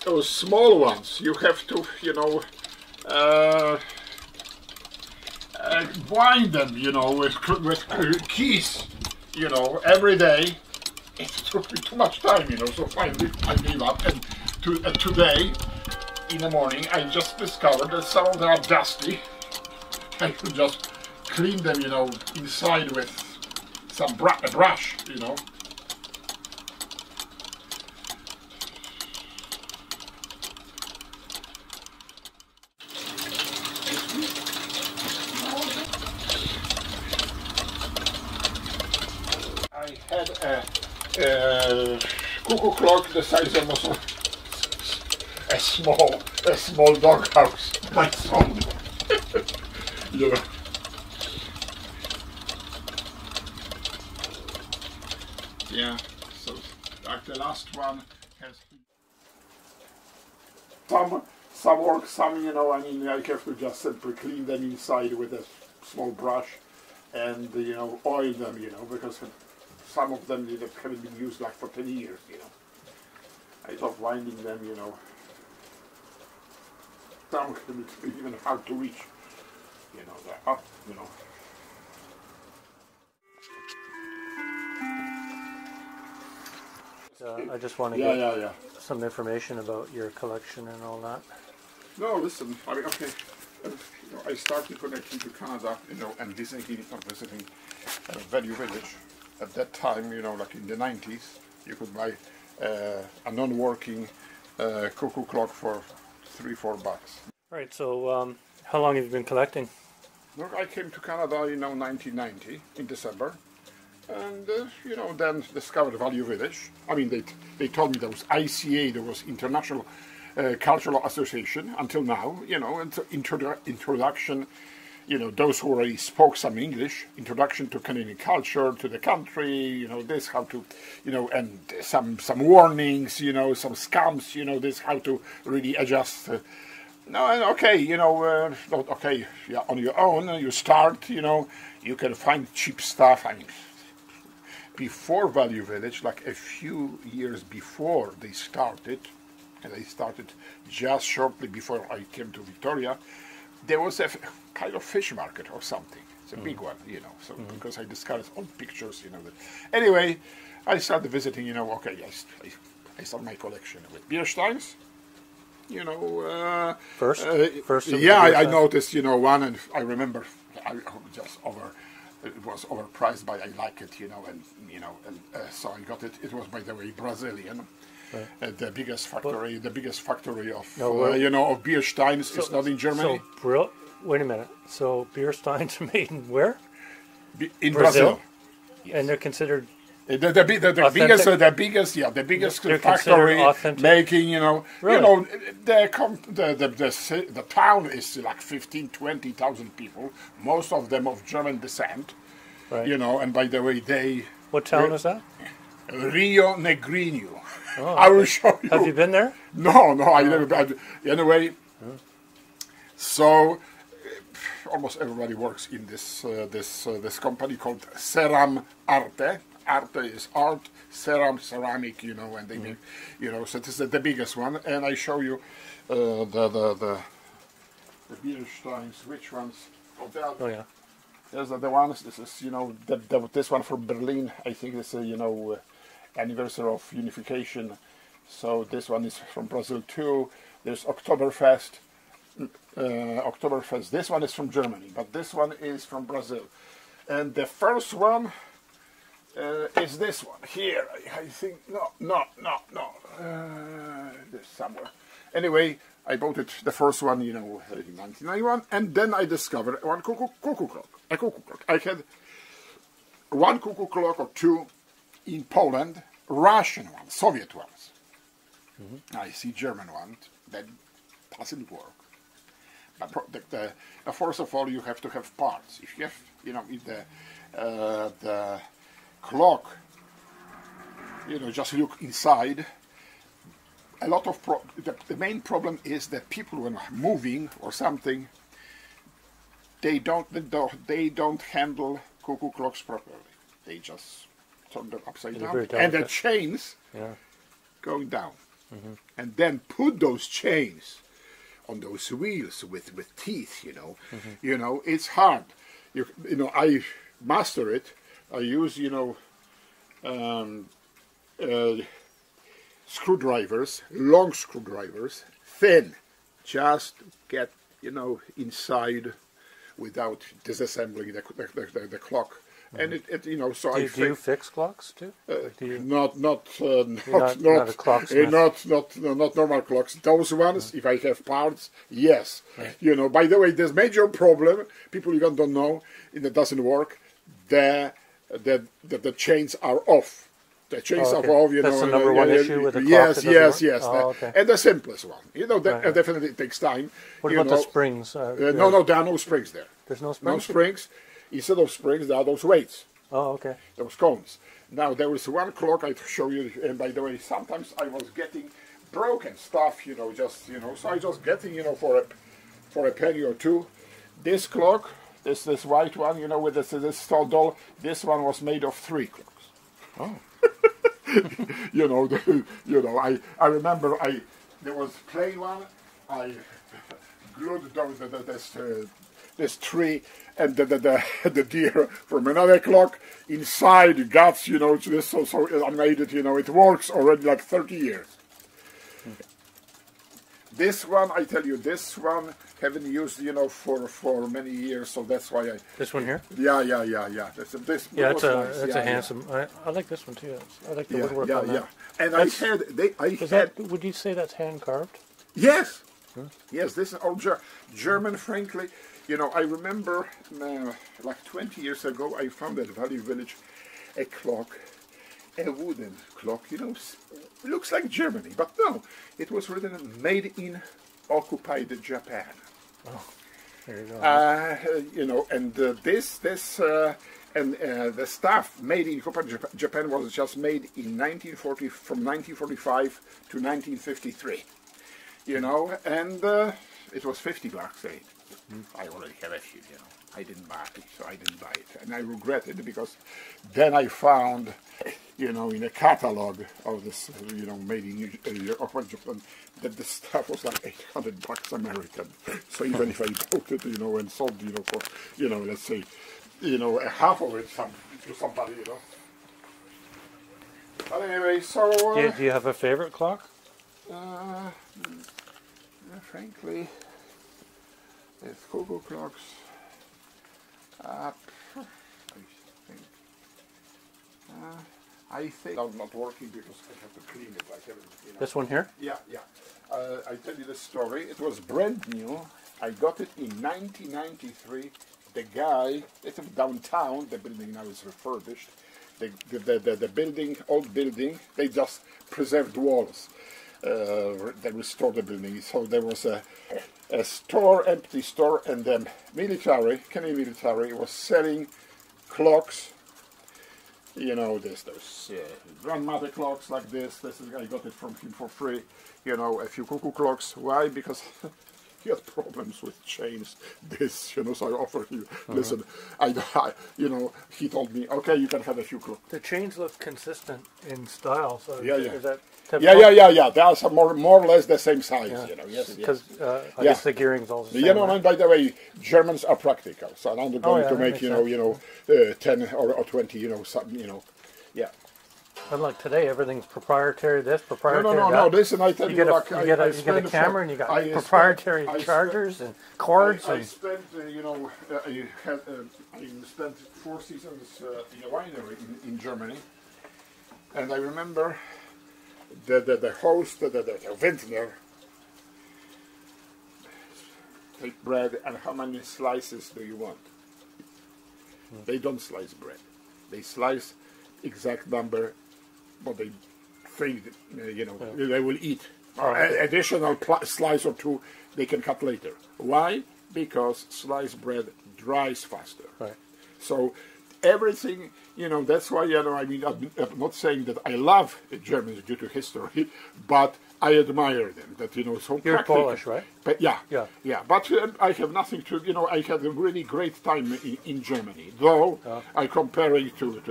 those small ones, you have to, you know, wind them, you know, with keys, you know, every day. It took me too much time, you know, so finally I gave up. And today, in the morning, I just discovered that some of them are dusty. I could just clean them, you know, inside with some a brush, you know. I had a cuckoo clock the size of a small doghouse. My son, you know. Yeah, so like the last one has some work, some, you know, I mean, I have to just simply clean them inside with a small brush and, you know, oil them, you know, because some of them haven't been used like for 10 years, you know. I love winding them, you know. Some it's even hard to reach, you know, they're up, you know. I just want to get some information about your collection and all that. No, listen, I mean, okay, you know, I started connecting to Canada, you know, and visiting Value Village. At that time, you know, like in the 90s, you could buy a non-working cuckoo clock for $3-4. Right, so how long have you been collecting? Look, I came to Canada, you know, 1990, in December. And, you know, then discovered Value Village. I mean, they told me there was ICA, there was International Cultural Association, until now, you know, and so introduction, you know, those who already spoke some English, introduction to Canadian culture, to the country, you know, this, how to, you know, and some warnings, you know, some scams, you know, this, how to really adjust. No, and okay, you know, okay, yeah, on your own, you start, you know, you can find cheap stuff. I mean, before Value Village, like a few years before they started, and they started just shortly before I came to Victoria, there was a kind of fish market or something. It's a big one, you know, so because I discovered on pictures, you know. That. Anyway, I started visiting, you know, okay, I started my collection with beer steins, you know. First yeah, I noticed, you know, one, and I remember I just it was overpriced, but I like it, you know, and you know, and so I got it. It was, by the way, Brazilian. Right. The biggest factory of you know, of beer steins is not in Germany. So, wait a minute. So beer steins are made in where? In Brazil. Yes. And they're considered the biggest factory making, you know, really? You know, the town is like 15,000-20,000 people, most of them of German descent, right. You know, and by the way, what town is that? Rio Negrinho. Oh, I will show you. Have you been there? No, I never. Anyway, so almost everybody works in this company called Ceram Arte. Arte is art, ceramic, you know, and they make, you know, so this is the biggest one. And I show you the beer steins. Which ones? Oh yeah. Those are the ones. This is, you know, this one from Berlin. I think this is, you know, anniversary of unification. So this one is from Brazil too. There's Oktoberfest. This one is from Germany, but this one is from Brazil. And the first one is this one here. I think no. There's somewhere. Anyway, I bought it, the first one, you know, in 1991, and then I discovered one cuckoo clock. A cuckoo clock. I had one cuckoo clock or two in Poland, Russian ones, Soviet ones. I see German one that doesn't work. But first of all, you have to have parts. If you have, you know, the clock, you know, just look inside. A lot of the main problem is that people, when moving or something, they don't handle cuckoo clocks properly. They just turn them upside down, and the chains going down. and then put those chains on those wheels with teeth, you know, it's hard. You know, I master it. I use, screwdrivers, long screwdrivers, thin, just get, inside without disassembling the clock. And it so do you fix clocks too? Not not a clocksmith. not normal clocks. Those ones, if I have parts, yes. Right. By the way, there's major problem. People even don't know. It doesn't work. The chains are off. The chains are off. That's the number one issue with the clock. Yes. Oh, okay. And the simplest one. That definitely takes time. What about the springs? No, there are no springs there. There's no springs. No springs. Instead of springs, there are those weights. Oh, okay. Those cones. Now, there was one clock I show you, and by the way, sometimes I was getting broken stuff, so I just getting, for a penny or two. This clock, this white one, with this tall doll, this one was made of 3 clocks. Oh. I remember there was plain one, I glued this tree and the deer from another clock inside guts, this so I made it, it works already like 30 years. This one, I tell you, haven't used, for many years, so that's why I. This one here? Yeah. That's a handsome. I like this one too. I like the woodwork on that. And would you say that's hand carved? Yes. Yes, this is all German, frankly. I remember like 20 years ago, I found at Valley Village a clock, a wooden clock, looks like Germany, but no, it was written made in occupied Japan. Oh, there you go. And the stuff made in occupied Japan was just made in 1940, from 1945 to 1953, and it was $50, eh? I already have a few, I didn't buy it, and I regret it because then I found, in a catalog of this, made in Japan, that the stuff was like $800 American. So even if I bought it, and sold, for, let's say, a half of it to somebody, But anyway, so. Do you have a favorite clock? Frankly. It's Cuckoo Clocks. I think I'm not working because I have to clean it. I haven't. This one here? Yeah. I tell you the story. It was brand new. I got it in 1993. The guy, it's downtown. The building now is refurbished. The building, old building. They just preserved walls. They restored the building. So there was a store, empty store, and the Canadian military was selling clocks. Those grandmother clocks like this. I got it from him for free. A few cuckoo clocks. Why? Because he had problems with chains. So I offered him. Listen, he told me, okay, you can have a few clocks. The chains look consistent in style. So is that? Yeah. They are some more or less the same size, Yes. Because I guess the gearing's also the same. And by the way, Germans are practical, so I'm not going to make 10 or 20, something, yeah. Unlike today, everything's proprietary. This proprietary. No. Listen, I tell you, you get a camera and you got proprietary chargers and cords. I spent, I spent 4 seasons in a winery in Germany, and I remember. The host, the vintner, take bread and how many slices do you want? They don't slice bread. They slice exact number, but they think, they will eat. Additional slice or two they can cut later. Why? Because sliced bread dries faster. Right. So everything, that's why, I'm not saying that I love Germans due to history, but I admire them. That, so You're practical. Polish, right? But yeah. But I have nothing to, I had a really great time in Germany. Though, I comparing to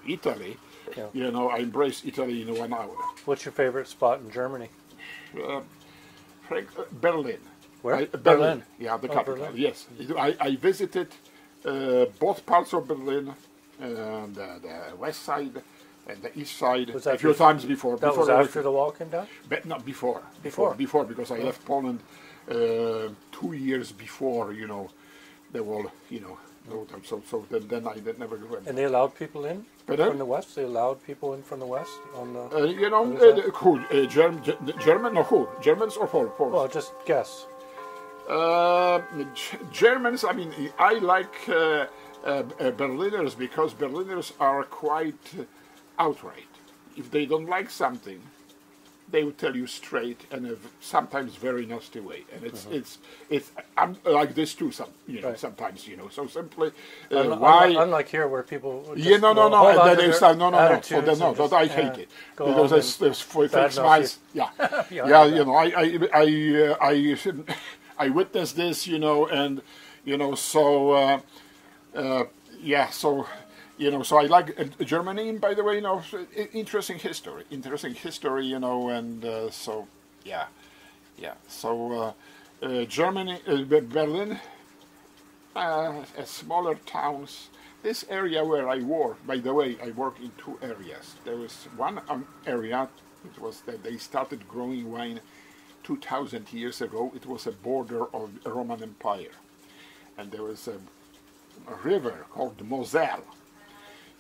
Italy, I embrace Italy in 1 hour. What's your favorite spot in Germany? Berlin. Where? Berlin. Berlin. Yeah, the Oh, capital. Berlin. Yes, I visited both parts of Berlin, the west side and the east side, Was that a few times before. That was after the wall came down? But not before. Before? Before, because I left Poland 2 years before, the wall, so then I never went. And they allowed people in Pardon? from the west? They allowed people in from the west? On the Who? German or who? Germans or Poles? Well, just guess. Germans, I mean, I like Berliners because Berliners are quite outright. If they don't like something, they will tell you straight in a sometimes very nasty way, and it's I'm like this too. Right. Sometimes so simply Why? Unlike here, where people just no. I hate it go because there's fake smiles. Yeah, I witnessed this, and so so I like Germany. By the way, interesting history, and so yeah. So Germany, Berlin, smaller towns. This area where I work, by the way, I work in 2 areas. There was one area. It was that they started growing wine 2,000 years ago. It was a border of the Roman Empire, and there was a river called the Moselle.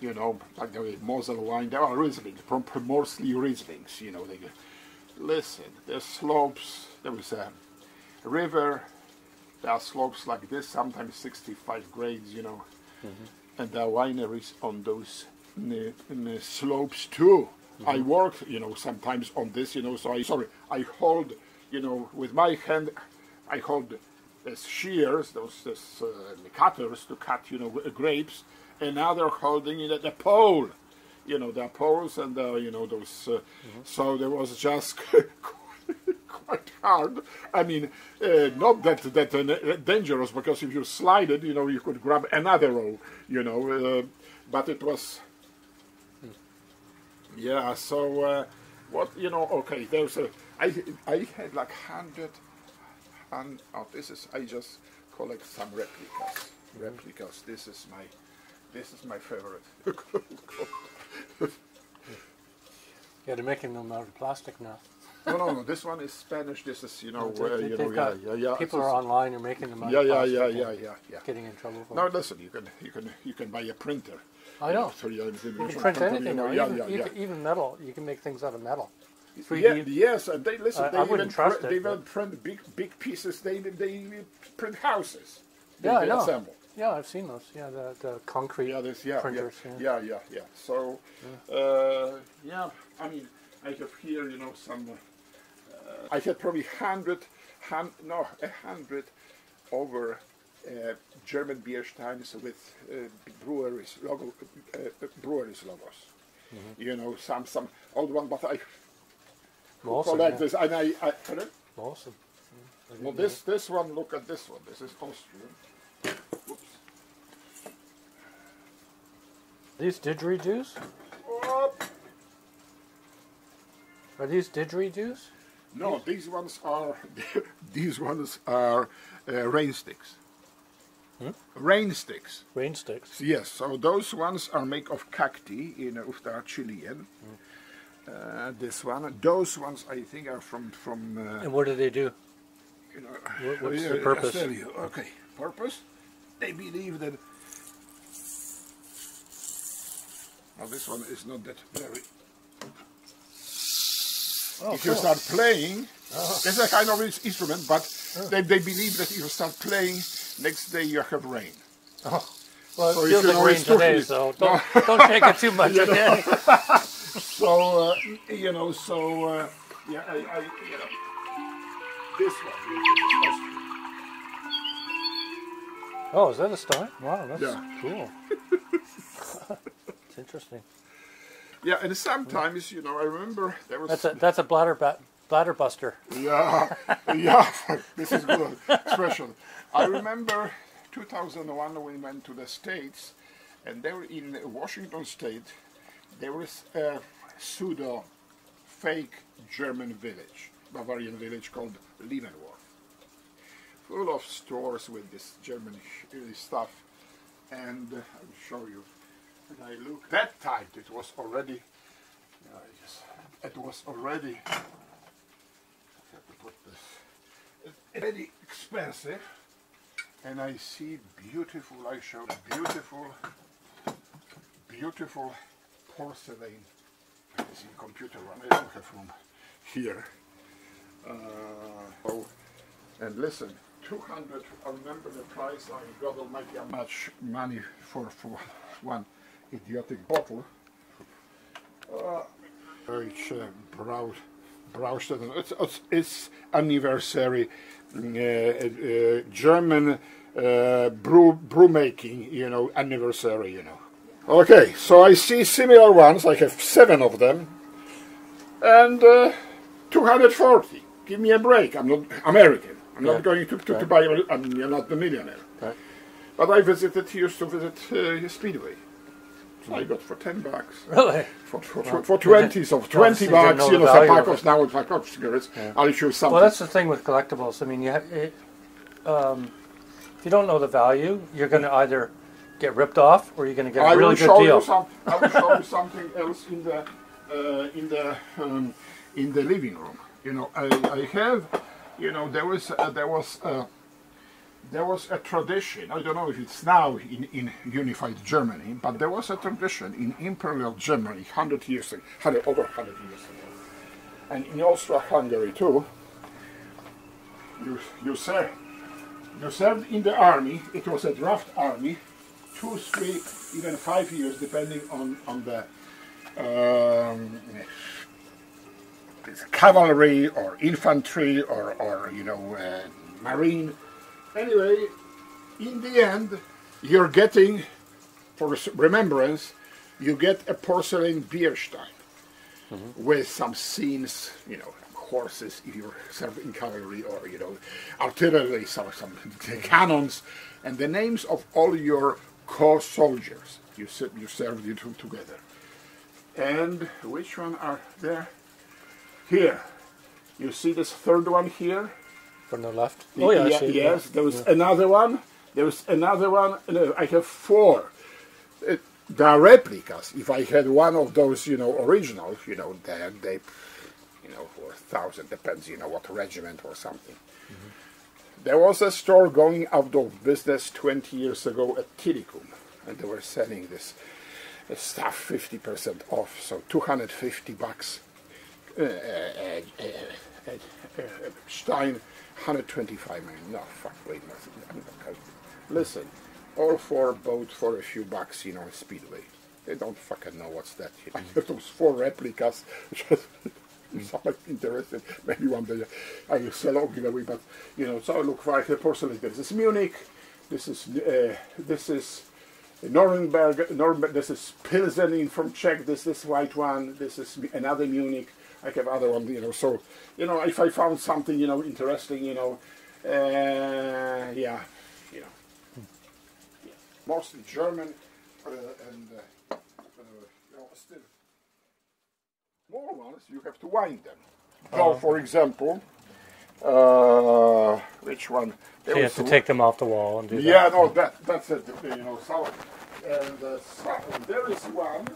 Like the Moselle wine. There are Riesling, mostly Rieslings. Listen, there's slopes. There was a river. There are slopes like this, sometimes 65 grades. And there are wineries on those slopes too. I work, sometimes on this, so I hold, with my hand, I hold shears, those cutters to cut, grapes, and now they're holding it at the pole, the poles and those. So there was just quite hard. I mean, not that dangerous, because if you slide it, you could grab another row, but it was. Yeah, so what okay, there's I had like 100, and I just collect some replicas. This is my favorite. Yeah, they're making them out of plastic now. No, this one is Spanish. This is People are online and making them out of plastic. Getting in trouble for No, listen, you can buy a printer. I know. You can print anything now. Even metal. You can make things out of metal. 3D. Yes, and they listen. I wouldn't trust it. They will print big pieces. They print houses. They I know. assemble. Yeah, I've seen those. Yeah, the concrete printers. Yeah. So I mean, I have here, some. I had probably 100 over German beer steins with breweries logos. Some old one, but I collect this, and I pardon? Awesome. Well, this one. Look at this one. This is Austrian. Oops. These didgeridoos? Are these didgeridoos? No, these ones are rain sticks. Rain sticks. Rain sticks. Yes, so those ones are made of cacti, they are Chilean. Those ones I think are from. And what do they do? What's the purpose? I'll tell you. Okay, purpose. They believe that. Now this one is not that very. If you start playing, it's a kind of instrument, but they believe that if you start playing, next day you have rain. Oh. Well, So it feels like rain today, so don't take it too much. Okay? So, this one. Oh, is that a stein? Wow, that's cool. It's interesting. Yeah, and sometimes, I remember there was... That's a bladder buster. Yeah, this is good expression. I remember 2001 when we went to the States, and there in Washington State, there was a pseudo fake German village. Bavarian village called Leavenworth, full of stores with this German stuff. And I'll show you. And I look that time, it was already. It was already. I have to put this. Very expensive. And I see beautiful. I show beautiful porcelain. This is computer one. I don't have from here. Oh, and listen, 200. I remember the price. I got almighty how much money for one idiotic bottle. Very browsed. It's anniversary German brew making, you know, anniversary, you know. Okay, so I see similar ones. I have 7 of them, and 240. Give me a break. I'm not American. I'm not going to buy. You're not the millionaire. Right. But I used to visit Speedway. So I got for $10. Really? For 20, so 20 bucks, you know, some pack of now, pack of cigarettes. Yeah. I'll show something. Well, that's the thing with collectibles. I mean, if you don't know the value, you're going to either get ripped off or you're going to get a really good deal. I will show you something else in the living room. You know, I have, you know, there was a tradition. I don't know if it's now in unified Germany, but there was a tradition in Imperial Germany 100 years ago, over 100 years ago, and in Austria-Hungary too. You served in the army. It was a draft army, 2, 3, even 5 years, depending on the cavalry or infantry or you know marine. Anyway, in the end, you're getting, for remembrance, you get a porcelain beer stein with some scenes, you know, horses if you're serving cavalry, or you know, artillery, some cannons, and the names of all your co-soldiers you served together. And which one are there? Here, you see this third one here. From the left? Oh yeah, I see. Yes, there was another one. There was another one. No, I have 4. They are replicas. If I had one of those, you know, originals, you know, then they, you know, for 1,000, depends, you know, what regiment or something. There was a store going out of business 20 years ago at Tillicum, and they were selling this stuff 50% off, so 250 bucks. Stein. 125 million. No, fuck, wait, nothing. Listen, all 4 bought for a few bucks, you know, Speedway. They don't fucking know what's that. You know? I have those 4 replicas. Somebody interested, maybe one day I will sell all giveaway, but, you know, so I look for porcelain. This is Munich, this is Nuremberg, this is Pilsen from Czech, this white one, this is another Munich. I have other one, you know, so, you know, if I found something, you know, interesting, you know, yeah, you know, yeah. Mostly German, and, you know, still, more ones, you have to wind them. So, for example, which one? So you have to take them off the wall and do that? Yeah, no, that's it, you know, so, and there is one,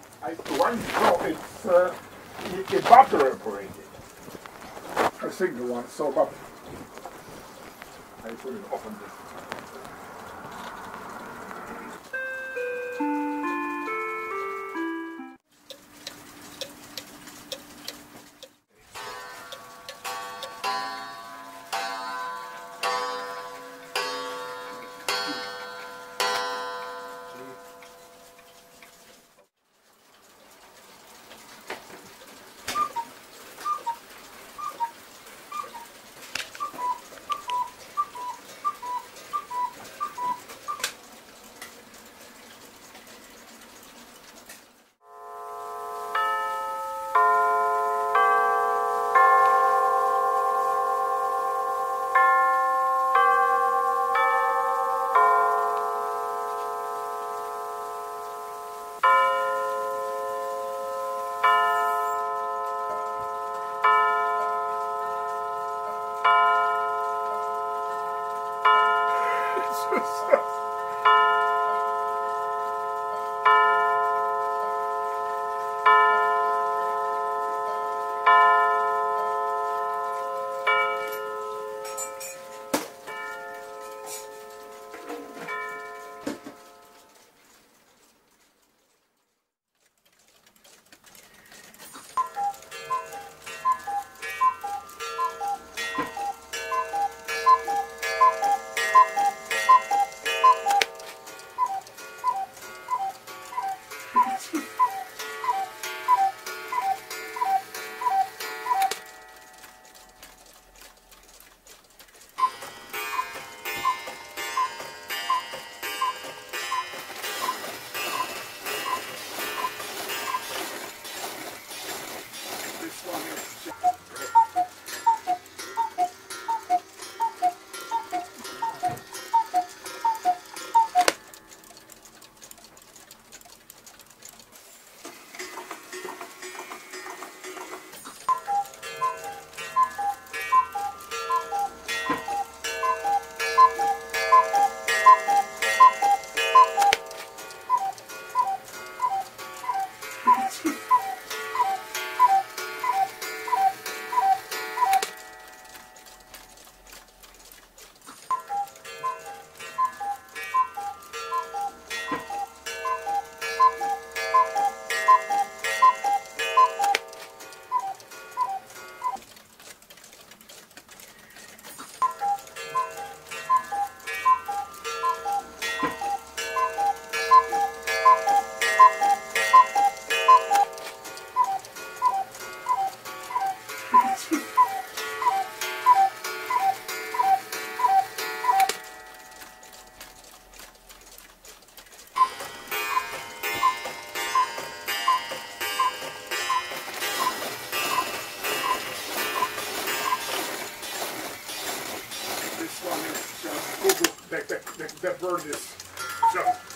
it's battery operated. A single one, so but I put it off on this. burn this. So.